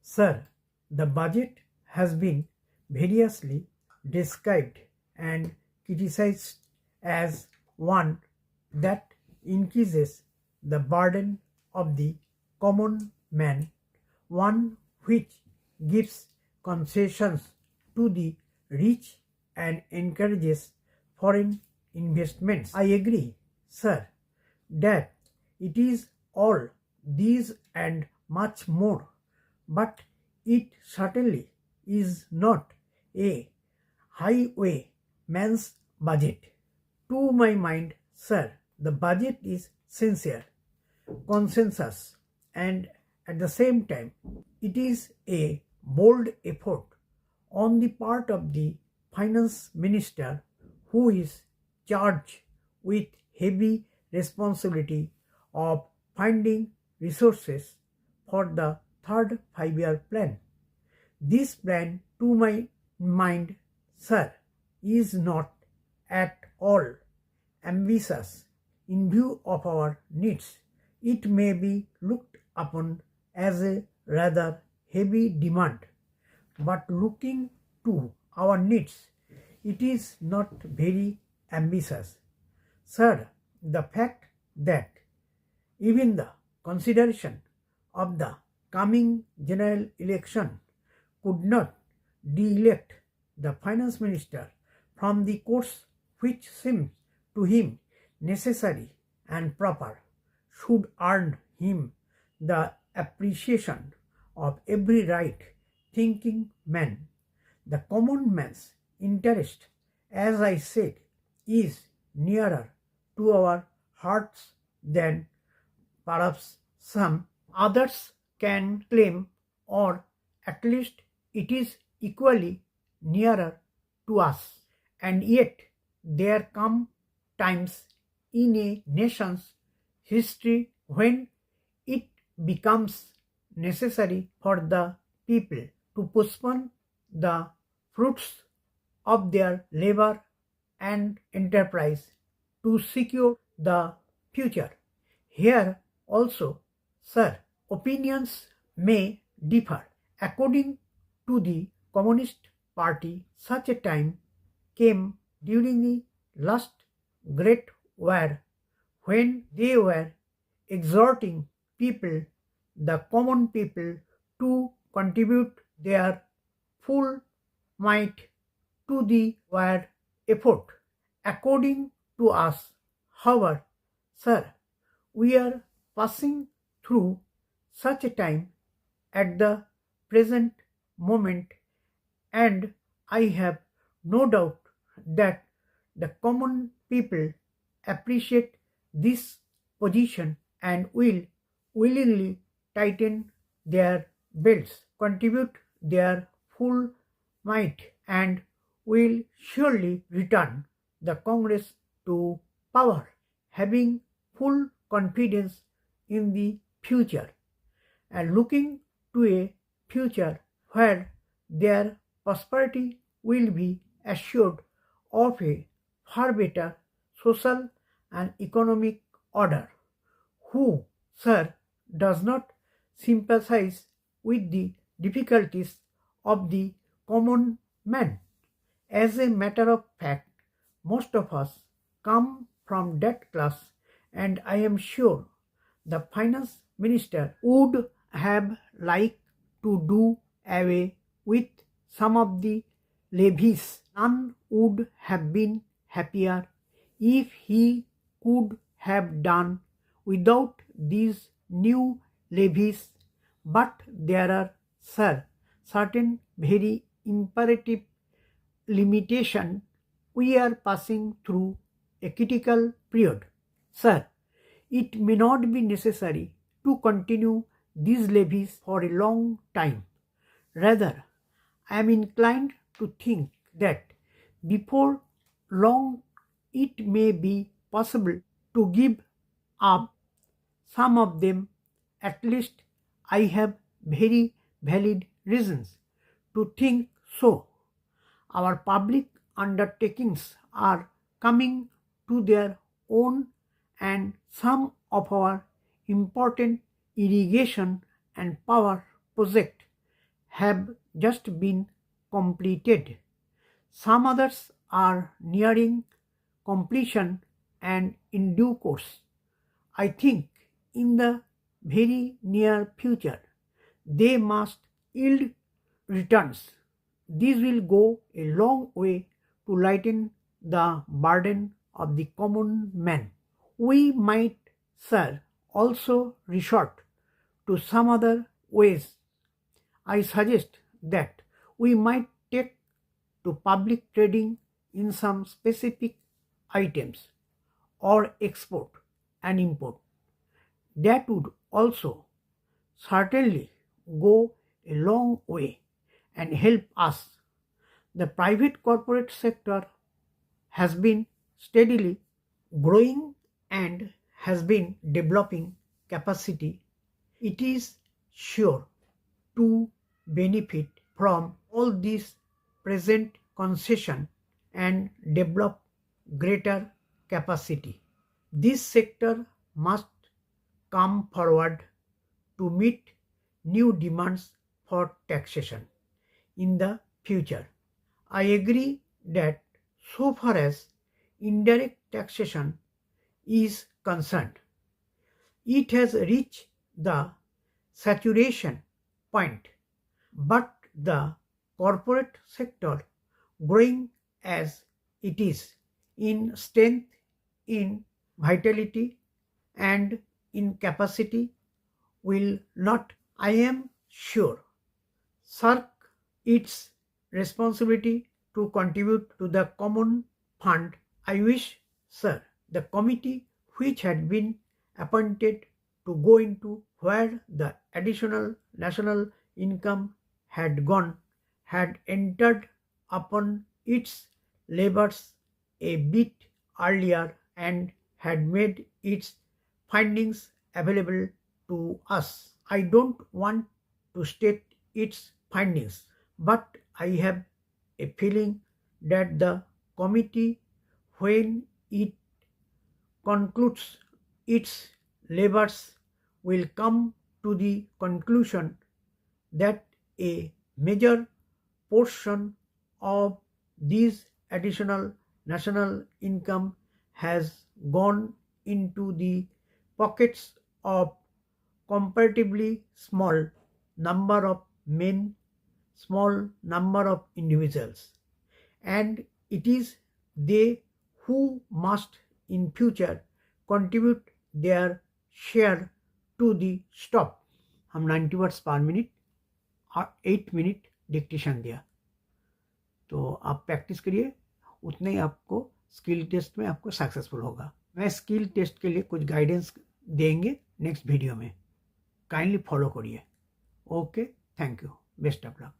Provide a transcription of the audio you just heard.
Sir, the budget has been variously described and criticized as one that increases the burden of the common man, one which gives concessions to the rich and encourages foreign investments. I agree, sir, that it is all these and much more, but it certainly is not a highwayman's budget. To my mind, sir, the budget is sincere, consensus, and at the same time, it is a bold effort on the part of the finance minister who is charged with heavy responsibility of finding resources for the third 5-year plan. This plan, to my mind, sir, is not at all ambitious in view of our needs. It may be looked upon as a rather heavy demand, but looking to our needs, it is not very ambitious. Sir, the fact that even the consideration of the coming general election could not de-elect the finance minister from the course which seems to him necessary and proper should earn him the appreciation of every right-thinking man. The common man's interest, as I said, is nearer to our hearts than perhaps some others can claim, or at least it is equally nearer to us. And yet there come times in a nation's history when it becomes necessary for the people to postpone the fruits of their labor and enterprise to secure the future. Here also, sir, opinions may differ. According to the Communist Party, such a time came during the last Great War when they were exhorting people, the common people, to contribute their full might to the war effort. According to us, however, sir, we are passing through such a time at the present moment, and I have no doubt that the common people appreciate this position and will willingly tighten their belts, contribute their full might, and will surely return the Congress to power, having full confidence in the future and looking to a future where their prosperity will be assured of a far better social and economic order. Who, sir, does not sympathize with the difficulties of the common man? As a matter of fact, most of us come from that class, and I am sure the finance minister would have liked to do away with some of the levies. None would have been happier if he could have done without these new levies, but there are, sir, certain very imperative limitations. We are passing through a critical period. Sir, it may not be necessary to continue these levies for a long time. Rather, I am inclined to think that before long it may be possible to give up some of them. At least I have very valid reasons to think so. Our public undertakings are coming to their own, and some of our important irrigation and power projects have just been completed. Some others are nearing completion and in due course. I think in the very near future they must yield returns. This will go a long way to lighten the burden of the common man. We might, sir, also resort to some other ways. I suggest that we might take to public trading in some specific items or export and import. That would also certainly go a long way and help us. The private corporate sector has been steadily growing and has been developing capacity. It is sure to benefit from all these present concession and develop greater capacity. This sector must come forward to meet new demands for taxation in the future. I agree that so far as indirect taxation is concerned, it has reached the saturation point, but the corporate sector, growing as it is in strength, in vitality, and in capacity, will not, I am sure, shirk its responsibility to contribute to the common fund. I wish, sir, the committee which had been appointed to go into where the additional national income had gone had entered upon its labors a bit earlier and had made its findings available to us. I don't want to state its findings, but I have a feeling that the committee, when it concludes its labors, will come to the conclusion that a major portion of this additional national income has gone into the pockets of comparatively small number of men, small number of individuals, and it is they who must in future contribute their share to the stop. हम 90 words पर minute और 8 minute dictation दिया, तो आप practice करिए, उतने ही आपको skill test में आपको सक्सेसफुल होगा. मैं स्किल टेस्ट के लिए कुछ गाइडेंस देंगे नेक्स्ट वीडियो में, काइंडली फॉलो करिए. Okay, thank you, best of luck.